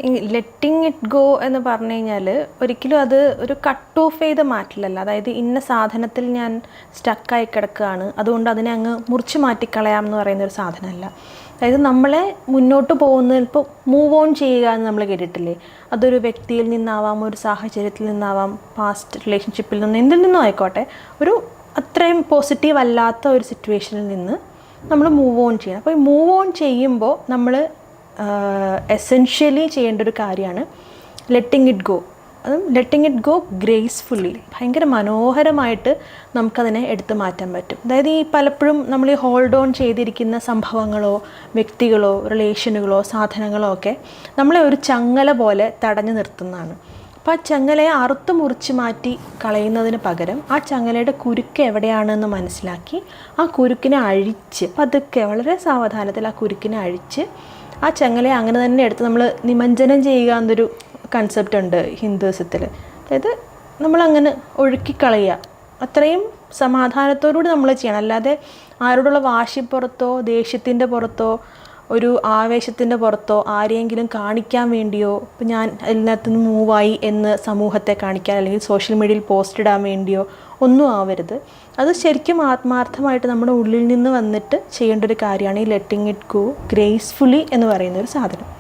ഈ ലെറ്റിങ് it go എന്ന് പറഞ്ഞു കഴിഞ്ഞാൽ ഒരിക്കലും അത് ഒരു കട്ട് ഓഫ് ചെയ്ത് മാറ്റില്ലല്ല. അതായത് ഇന്ന സാധനത്തിൽ ഞാൻ സ്റ്റക്കായി കിടക്കുകയാണ്, അതുകൊണ്ട് അതിനെ അങ്ങ് മുറിച്ച് മാറ്റിക്കളയാം എന്ന് പറയുന്നൊരു സാധനമല്ല. അതായത് നമ്മളെ മുന്നോട്ട് പോകുന്നതിൽ ഇപ്പോൾ മൂവ് ഓൺ ചെയ്യുക എന്ന് നമ്മൾ കേട്ടിട്ടില്ലേ? അതൊരു വ്യക്തിയിൽ നിന്നാവാം, ഒരു സാഹചര്യത്തിൽ നിന്നാവാം, പാസ്റ്റ് റിലേഷൻഷിപ്പിൽ നിന്ന്, എന്തിൽ നിന്നും ആയിക്കോട്ടെ, ഒരു അത്രയും പോസിറ്റീവ് അല്ലാത്ത ഒരു സിറ്റുവേഷനിൽ നിന്ന് നമ്മൾ മൂവ് ഓൺ ചെയ്യണം. അപ്പോൾ ഈ മൂവ് ഓൺ ചെയ്യുമ്പോൾ നമ്മൾ എസെൻഷ്യലി ചെയ്യേണ്ട ഒരു കാര്യമാണ് ലെറ്റിങ് ഇറ്റ് ഗോ. അതും ലെറ്റിങ് ഇറ്റ് ഗോ ഗ്രേസ്ഫുള്ളി, ഭയങ്കര മനോഹരമായിട്ട് നമുക്കതിനെ എടുത്തു മാറ്റാൻ പറ്റും. അതായത് ഈ പലപ്പോഴും നമ്മൾ ഈ ഹോൾഡ് ഓൺ ചെയ്തിരിക്കുന്ന സംഭവങ്ങളോ വ്യക്തികളോ റിലേഷനുകളോ സാധനങ്ങളോ ഒക്കെ നമ്മളെ ഒരു ചങ്ങല പോലെ തടഞ്ഞു നിർത്തുന്നതാണ്. അപ്പോൾ ആ ചങ്ങലയെ അറുത്ത് മുറിച്ച് മാറ്റി കളയുന്നതിന് പകരം ആ ചങ്ങലയുടെ കുരുക്ക് എവിടെയാണെന്ന് മനസ്സിലാക്കി ആ കുരുക്കിനെ അഴിച്ച് പതുക്കെ വളരെ സാവധാനത്തിൽ ആ കുരുക്കിനെ അഴിച്ച് ആ ചങ്ങലയെ അങ്ങനെ തന്നെ എടുത്ത് നമ്മൾ നിമഞ്ജനം ചെയ്യുക എന്നൊരു കൺസെപ്റ്റ് ഉണ്ട് ഹിന്ദുസത്തിൽ. അതായത് നമ്മളങ്ങനെ ഒഴുക്കിക്കളയുക, അത്രയും സമാധാനത്തോടുകൂടി നമ്മൾ ചെയ്യണം. അല്ലാതെ ആരോടുള്ള വാശിപ്പുറത്തോ ദേഷ്യത്തിൻ്റെ പുറത്തോ ഒരു ആവേശത്തിൻ്റെ പുറത്തോ ആരെയെങ്കിലും കാണിക്കാൻ വേണ്ടിയോ, ഇപ്പം ഞാൻ എല്ലാത്തിനും മൂവായി എന്ന് സമൂഹത്തെ കാണിക്കാൻ അല്ലെങ്കിൽ സോഷ്യൽ മീഡിയയിൽ പോസ്റ്റ് ഇടാൻ വേണ്ടിയോ ഒന്നും ആവരുത്. അത് ശരിക്കും ആത്മാർത്ഥമായിട്ട് നമ്മുടെ ഉള്ളിൽ നിന്ന് വന്നിട്ട് ചെയ്യേണ്ട ഒരു കാര്യമാണ് ഈ ലെറ്റിങ് ഇറ്റ് ഗോ ഗ്രേസ്ഫുള്ളി എന്ന് പറയുന്ന ഒരു സാധനം.